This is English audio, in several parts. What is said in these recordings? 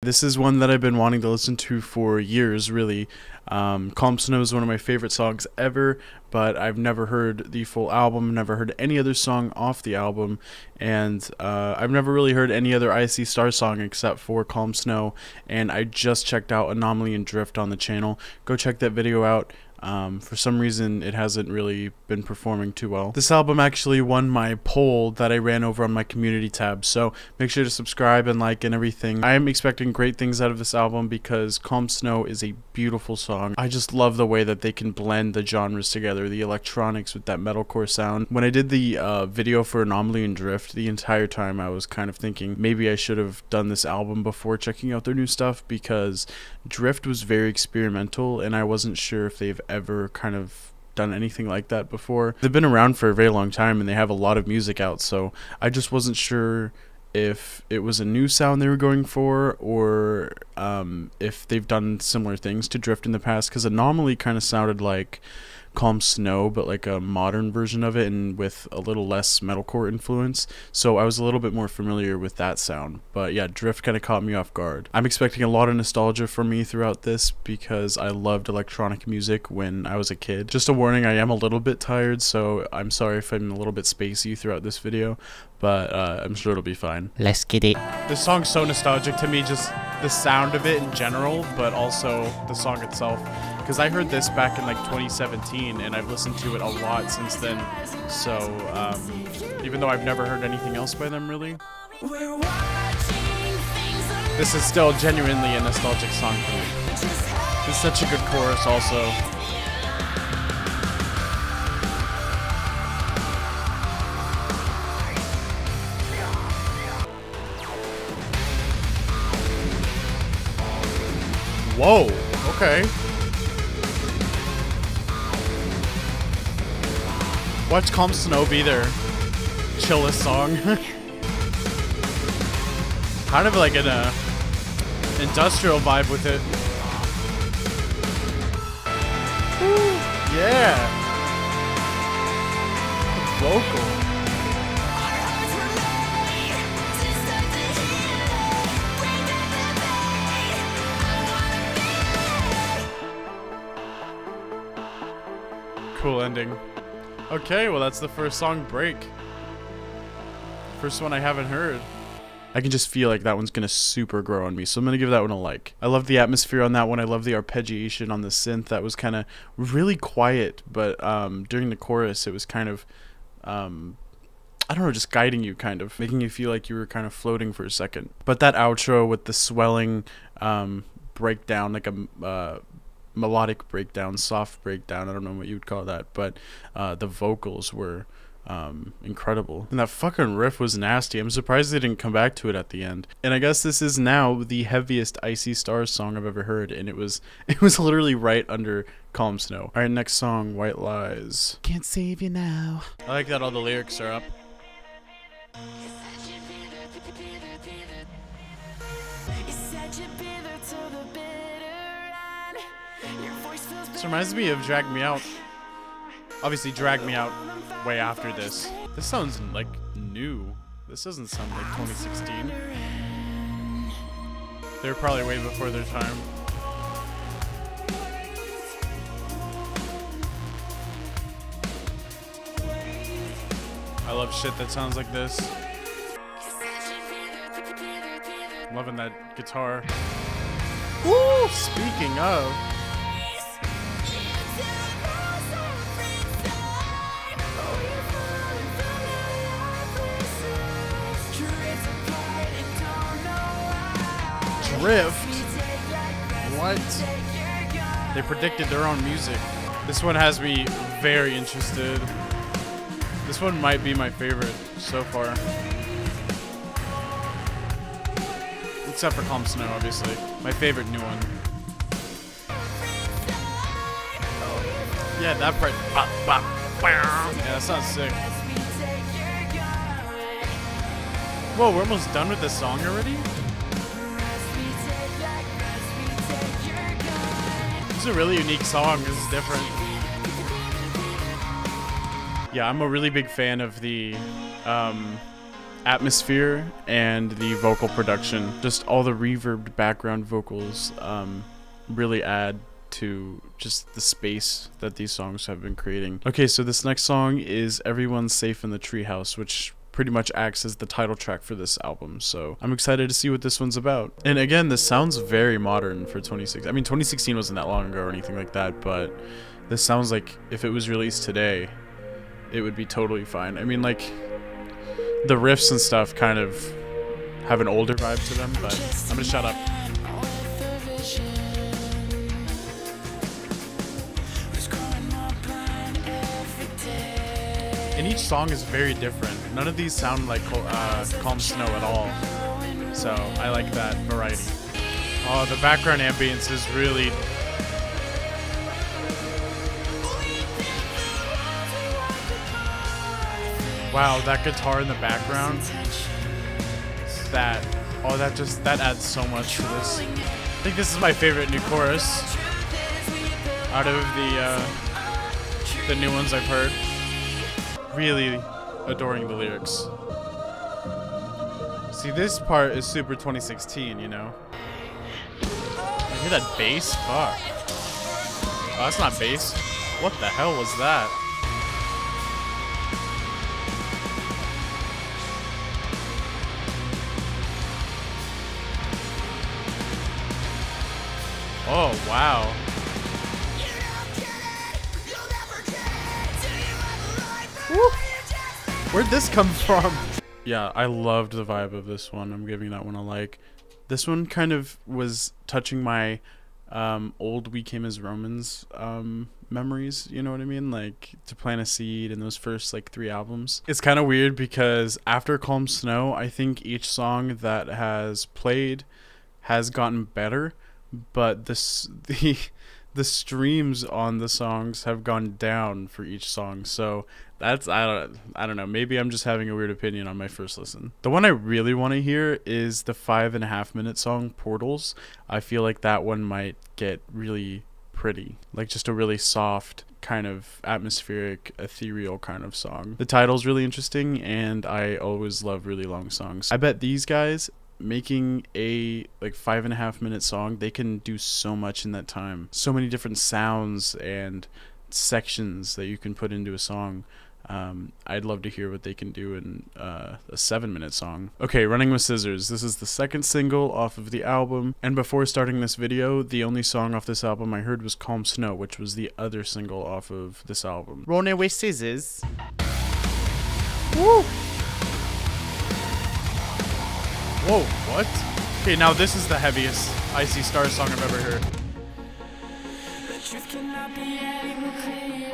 This is one that I've been wanting to listen to for years, really. Calm Snow is one of my favorite songs ever, but I've never heard the full album, never heard any other song off the album, and I've never really heard any other IC Star song except for Calm Snow, and I just checked out Anomaly and Drift on the channel. Go check that video out. For some reason it hasn't really been performing too well. This album actually won my poll that I ran over on my community tab, so make sure to subscribe and like and everything. I am expecting great things out of this album because Calm Snow is a beautiful song. I just love the way that they can blend the genres together, the electronics with that metalcore sound. When I did the video for Anomaly and Drift, the entire time I was kind of thinking maybe I should have done this album before checking out their new stuff, because Drift was very experimental and I wasn't sure if they've ever kind of done anything like that before. They've been around for a very long time and they have a lot of music out, so I just wasn't sure if it was a new sound they were going for, or if they've done similar things to Drift in the past, because Anomaly kind of sounded like Calm Snow, but like a modern version of it and with a little less metalcore influence, so I was a little bit more familiar with that sound. But yeah, Drift kind of caught me off guard. I'm expecting a lot of nostalgia from me throughout this because I loved electronic music when I was a kid. Just a warning, I am a little bit tired, so I'm sorry if I'm a little bit spacey throughout this video, but I'm sure it'll be fine. Let's get it. This song's so nostalgic to me, just the sound of it in general, but also the song itself, because I heard this back in like 2017 and I've listened to it a lot since then, so even though I've never heard anything else by them really, this is still genuinely a nostalgic song for me. It's such a good chorus also. Whoa, okay. Watch Calm Snow be their chillest song. Kind of like an industrial vibe with it. Woo, yeah. The vocal. Cool ending. Okay, well that's the first song, Break. First one I haven't heard. I can just feel like that one's gonna super grow on me, so I'm gonna give that one a like. I love the atmosphere on that one. I love the arpeggiation on the synth. That was kind of really quiet, but during the chorus it was kind of I don't know, just guiding you, kind of making you feel like you were kind of floating for a second. But that outro with the swelling breakdown, like a melodic breakdown, soft breakdown, I don't know what you would call that, but the vocals were incredible, and that fucking riff was nasty. I'm surprised they didn't come back to it at the end. And I guess this is now the heaviest IC Stars song I've ever heard, and it was literally right under Calm Snow. All right, next song, White Lies. Can't save you now. I like that all the lyrics are up. This reminds me of Drag Me Out. Obviously, Drag Me Out way after this. This sounds like new. This doesn't sound like 2016. They're probably way before their time. I love shit that sounds like this. I'm loving that guitar. Woo! Speaking of. Drift? What? They predicted their own music. This one has me very interested. This one might be my favorite so far. Except for Calm Snow, obviously. My favorite new one. Yeah, that part. Yeah, that sounds sick. Whoa, we're almost done with this song already? This is a really unique song. This is different. Yeah, I'm a really big fan of the atmosphere and the vocal production. Just all the reverbed background vocals really add to just the space that these songs have been creating. Okay, so this next song is Everyone's Safe in the Treehouse, which pretty much acts as the title track for this album. So I'm excited to see what this one's about. And again, this sounds very modern for 2016. I mean, 2016 wasn't that long ago or anything like that, but this sounds like if it was released today, it would be totally fine. I mean, like, the riffs and stuff kind of have an older vibe to them, but I'm gonna shut up. And each song is very different. None of these sound like Calm Snow at all. So I like that variety. Oh, the background ambience is really... Wow, that guitar in the background. That adds so much to this. I think this is my favorite new chorus out of the new ones I've heard. Really adoring the lyrics. See, this part is super 2016, you know? You hear that bass? Fuck. Oh, that's not bass. What the hell was that? Oh, wow. Woo. Where'd this come from? Yeah, I loved the vibe of this one. I'm giving that one a like. This one kind of was touching my old We Came as Romans memories, you know what I mean? Like To Plant a Seed and those first like 3 albums. It's kind of weird because after Calm Snow, I think each song that has played has gotten better, but the streams on the songs have gone down for each song. So that's, I don't know, maybe I'm just having a weird opinion on my first listen. The one I really want to hear is the 5.5-minute song Portals. I feel like that one might get really pretty, like just a really soft kind of atmospheric, ethereal kind of song. The title's really interesting, and I always love really long songs. I bet these guys making a like 5.5-minute song, they can do so much in that time. So many different sounds and sections that you can put into a song. I'd love to hear what they can do in a 7-minute song. Okay, Running with Scissors. This is the second single off of the album, and before starting this video, the only song off this album I heard was Calm Snow, which was the other single off of this album. Running with Scissors. Woo! Whoa, what? Okay, now this is the heaviest Icy Star song I've ever heard. The truth cannot be any more clear,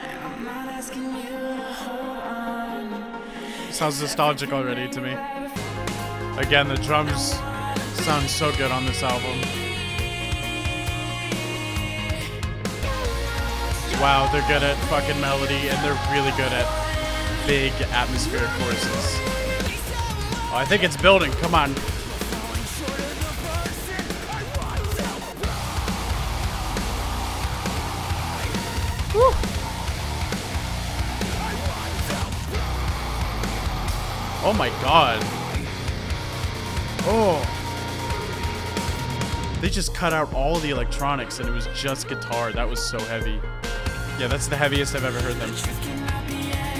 and I'm not asking you to hold on. Sounds nostalgic already to me. Again, the drums sound so good on this album. Wow, they're good at fucking melody, and they're really good at big atmospheric choruses. Oh, I think it's building. Come on. Woo. Oh my god. Oh. They just cut out all the electronics and it was just guitar. That was so heavy. Yeah, that's the heaviest I've ever heard them.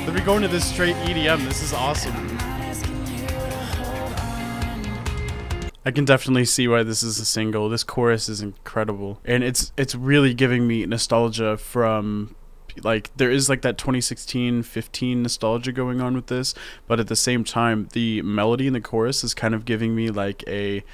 Then we go into this straight EDM. This is awesome. I can definitely see why this is a single. This chorus is incredible, and it's really giving me nostalgia from, like, there is like that 2016-15 nostalgia going on with this, but at the same time the melody in the chorus is kind of giving me like a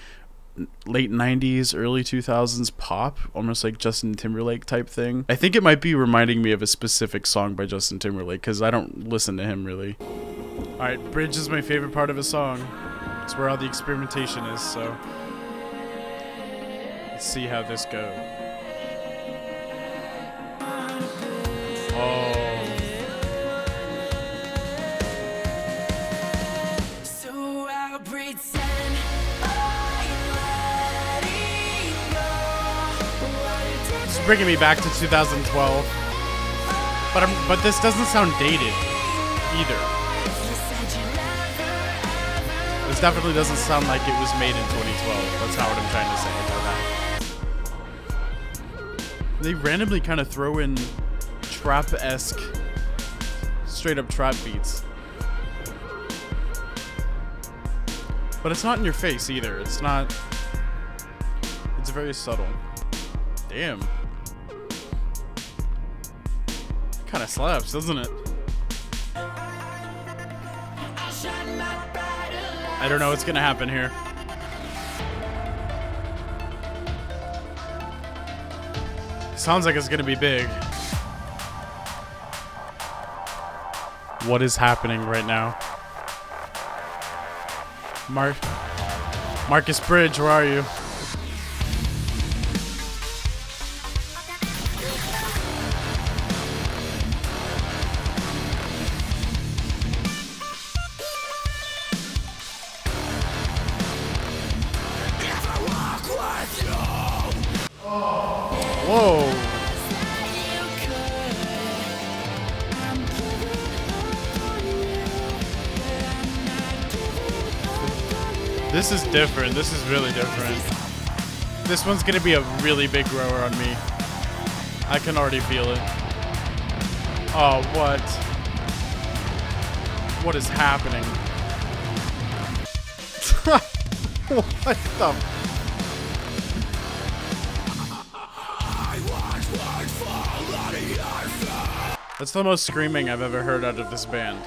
late 90s early 2000s pop, almost like Justin Timberlake type thing. I think it might be reminding me of a specific song by Justin Timberlake because I don't listen to him really. Alright, bridge is my favorite part of a song. It's where all the experimentation is, so let's see how this goes. Oh. So I'll pretend I'm letting go. This is bringing me back to 2012, but this doesn't sound dated either. definitely doesn't sound like it was made in 2012. That's how what I'm trying to say about that. They randomly kind of throw in trap-esque, straight up trap beats. But it's not in your face either. It's not... It's very subtle. Damn. Kind of slaps, doesn't it? I don't know what's gonna happen here. Sounds like it's gonna be big. What is happening right now? Marcus Bridge, where are you? Whoa. This is different. This is really different. This one's gonna be a really big grower on me. I can already feel it. Oh, what? What is happening? What the? That's the most screaming I've ever heard out of this band.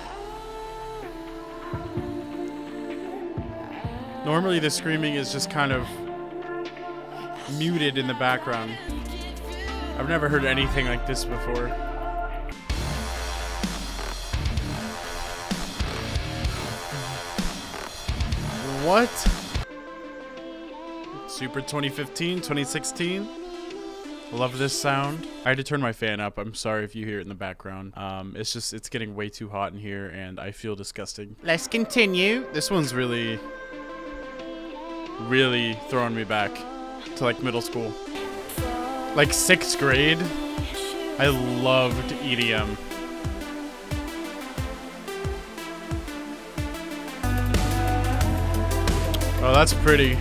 Normally the screaming is just kind of muted in the background. I've never heard anything like this before. What? Super 2015, 2016? Love this sound. I had to turn my fan up. I'm sorry if you hear it in the background. It's getting way too hot in here and I feel disgusting. Let's continue. This one's really throwing me back to like middle school. Like 6th grade, I loved EDM. Oh, that's pretty.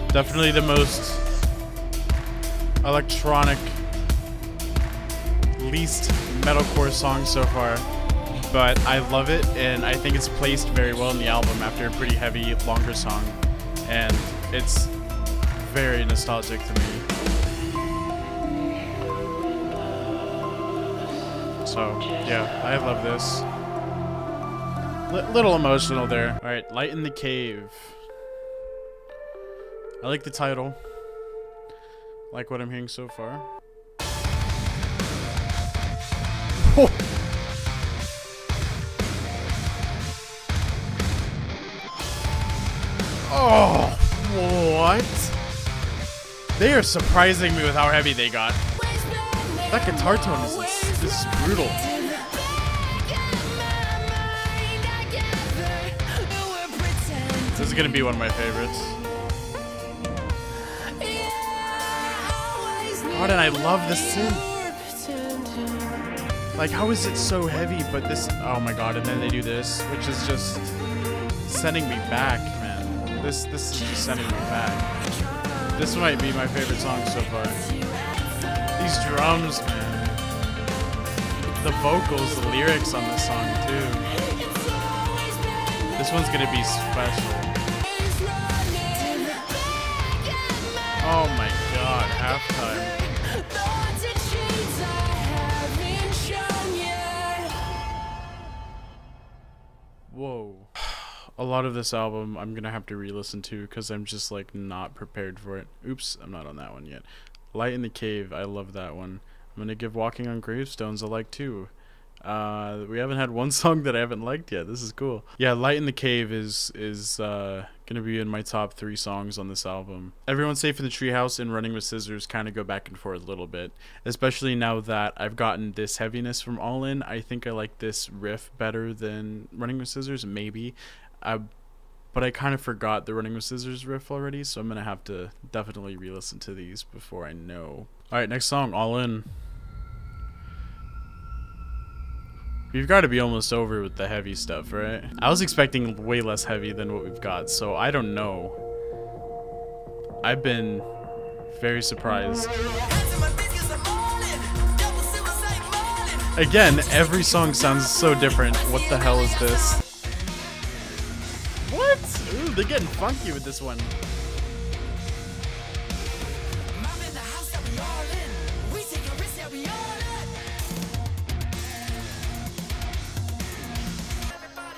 Definitely the most electronic, least metalcore song so far, but I love it and I think it's placed very well in the album after a pretty heavy, longer song, and it's very nostalgic to me. So yeah, I love this. Little emotional there. All right, Light in the Cave. I like the title. Like what I'm hearing so far. Oh. Oh, what? They are surprising me with how heavy they got. That guitar tone is brutal. This is gonna be one of my favorites. God, and I love the synth. Like, how is it so heavy, but this... Oh my god, and then they do this, which is just sending me back, man. This is just sending me back. This might be my favorite song so far. These drums, man. The vocals, the lyrics on this song, too. This one's gonna be special. Oh my god, halftime. Whoa. A lot of this album I'm gonna have to re-listen to because I'm just like not prepared for it. Oops, I'm not on that one yet. Light in the Cave, I love that one. I'm gonna give Walking on Gravestones a like too. We haven't had one song that I haven't liked yet. This is cool. Yeah, Light in the Cave is gonna be in my top 3 songs on this album. Everyone's Safe in the Treehouse and Running with Scissors kind of go back and forth a little bit, especially now that I've gotten this heaviness from All In. I think I like this riff better than Running with Scissors, maybe. But I kind of forgot the Running with Scissors riff already, so I'm gonna have to definitely re-listen to these before I know. All right, next song, All In. We've got to be almost over with the heavy stuff, right? I was expecting way less heavy than what we've got, so I don't know. I've been very surprised. Again, every song sounds so different. What the hell is this? What? Ooh, they're getting funky with this one.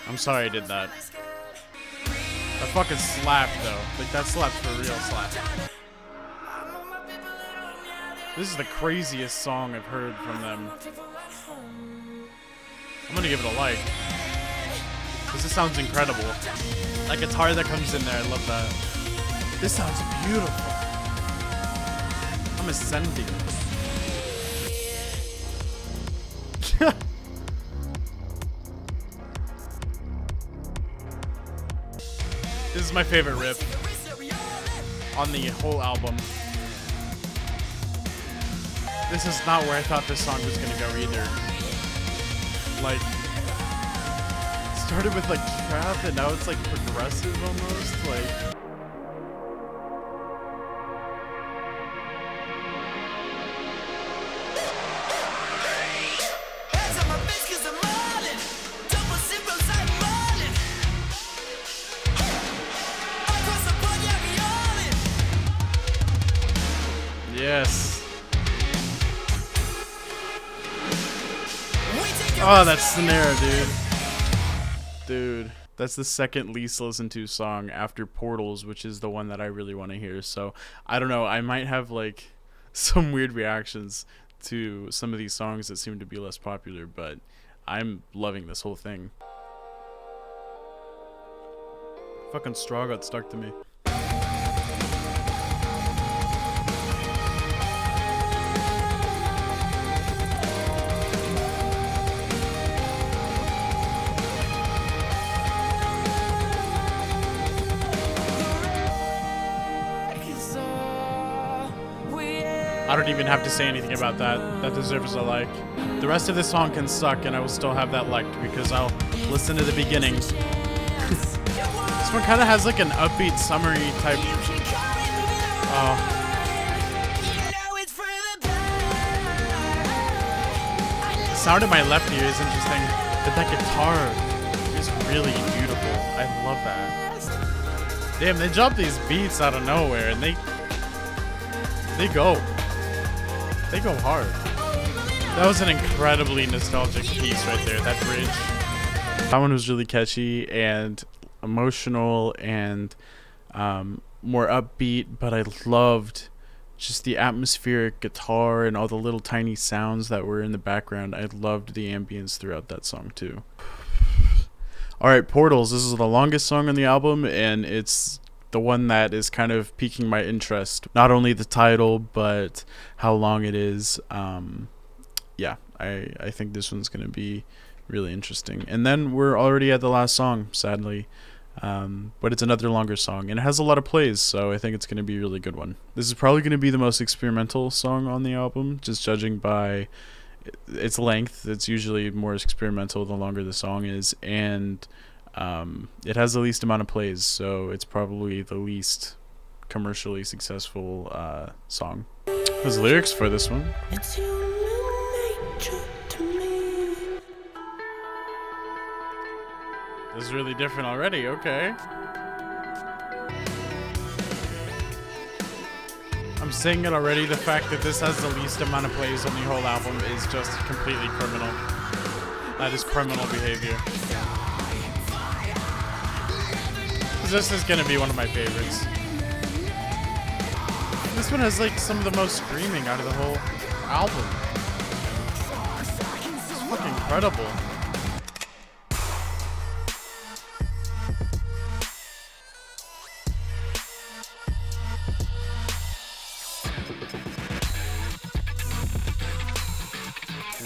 I'm sorry I did that. That fucking slapped though. Like that slaps for real slap. This is the craziest song I've heard from them. I'm gonna give it a like. This sounds incredible. That guitar that comes in there, I love that. This sounds beautiful. I'm ascending. This is my favorite riff on the whole album. This is not where I thought this song was gonna go either. Like, it started with like trap and now it's like progressive almost. Like, yes. Oh, that snare, dude. Dude, that's the second least listened to song after Portals, which is the one that I really want to hear. So, I don't know. I might have, like, some weird reactions to some of these songs that seem to be less popular, but I'm loving this whole thing. Fucking straw got stuck to me. I don't even have to say anything about that. That deserves a like. The rest of this song can suck and I will still have that liked because I'll listen to the beginning. This one kind of has like an upbeat, summery type. Oh. The sound in my left ear is interesting, but that guitar is really beautiful. I love that. Damn, they drop these beats out of nowhere and they go. They go hard. That was an incredibly nostalgic piece right there, that bridge. That one was really catchy and emotional and more upbeat, but I loved just the atmospheric guitar and all the little tiny sounds that were in the background. I loved the ambience throughout that song too. Alright, Portals. This is the longest song on the album and it's the one that is kind of piquing my interest. Not only the title, but how long it is. Yeah, I think this one's going to be really interesting. And then we're already at the last song, sadly. But it's another longer song, and it has a lot of plays, so I think it's going to be a really good one. This is probably going to be the most experimental song on the album, just judging by its length. It's usually more experimental the longer the song is, and it has the least amount of plays, so it's probably the least commercially successful song. There's lyrics for this one. It's human nature to me. This is really different already, okay. I'm saying it already, the fact that this has the least amount of plays on the whole album is just completely criminal. That is criminal behavior. This is gonna be one of my favorites. This one has like some of the most screaming out of the whole album. It's fucking incredible.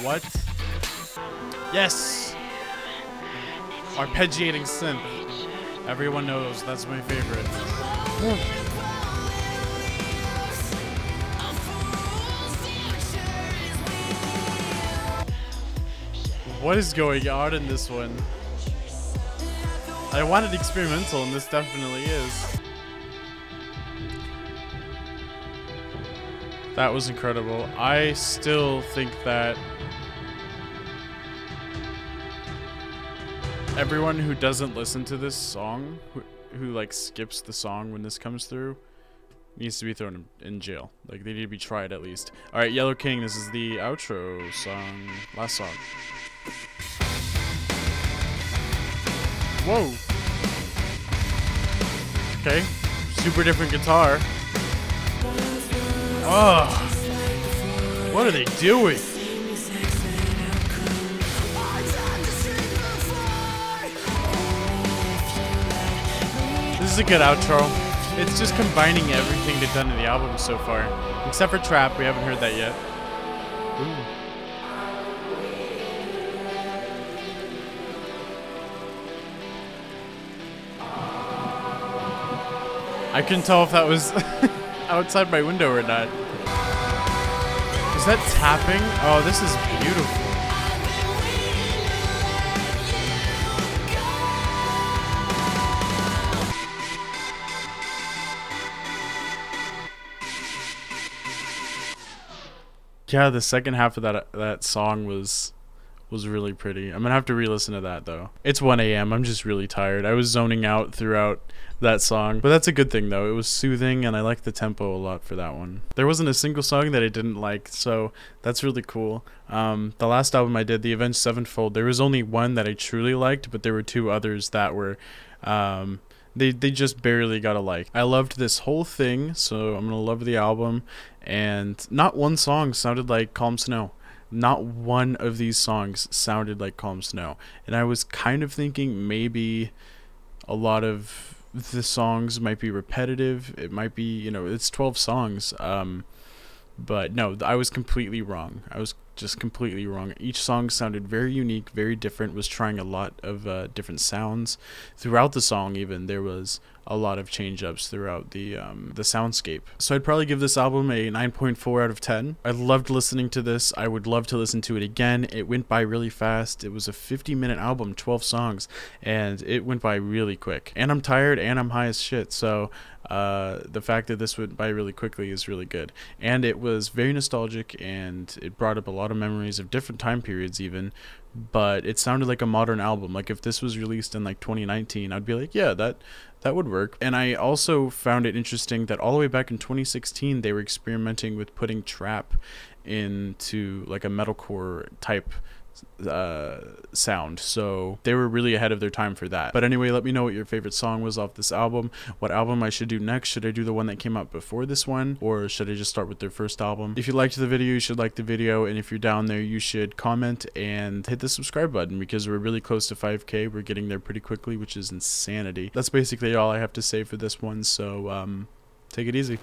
What? Yes! Arpeggiating synth. Everyone knows that's my favorite. What is going on in this one? I wanted experimental, and this definitely is. That was incredible. I still think that everyone who doesn't listen to this song, who like skips the song when this comes through, needs to be thrown in jail. Like, they need to be tried at least. Alright, Yellow King, this is the outro song. Last song. Whoa! Okay. Super different guitar. Oh! What are they doing? This is a good outro. It's just combining everything they've done in the album so far. Except for Trap, we haven't heard that yet. Ooh. I couldn't tell if that was outside my window or not. Is that tapping? Oh, this is beautiful. Yeah, the second half of that song was really pretty. I'm gonna have to re-listen to that though. It's 1 a.m. I'm just really tired. I was zoning out throughout that song, but that's a good thing though. It was soothing, and I liked the tempo a lot for that one. There wasn't a single song that I didn't like, so that's really cool. The last album I did, The Avenged Sevenfold, there was only one that I truly liked, but there were two others that were they just barely got a like. I loved this whole thing, so I'm gonna love the album. And not one song sounded like Calm Snow. Not one of these songs sounded like Calm Snow. And I was kind of thinking maybe a lot of the songs might be repetitive. It might be, you know, it's 12 songs. But no, I was completely wrong. I was just completely wrong. Each song sounded very unique, very different, was trying a lot of different sounds. Throughout the song even, there was a lot of change-ups throughout the soundscape. So I'd probably give this album a 9.4 out of 10. I loved listening to this. I would love to listen to it again. It went by really fast. It was a 50-minute album, 12 songs, and it went by really quick. And I'm tired, and I'm high as shit, so the fact that this went by really quickly is really good. And it was very nostalgic, and it brought up a lot of memories of different time periods even, but it sounded like a modern album. Like if this was released in like 2019, I'd be like, yeah, that would work. And I also found it interesting that all the way back in 2016 they were experimenting with putting trap into like a metalcore type sound, so they were really ahead of their time for that. But anyway, let me know what your favorite song was off this album, what album I should do next. Should I do the one that came out before this one, or should I just start with their first album? If you liked the video, you should like the video, and if you're down there, you should comment and hit the subscribe button, because we're really close to 5K. We're getting there pretty quickly, which is insanity. That's basically all I have to say for this one, so take it easy.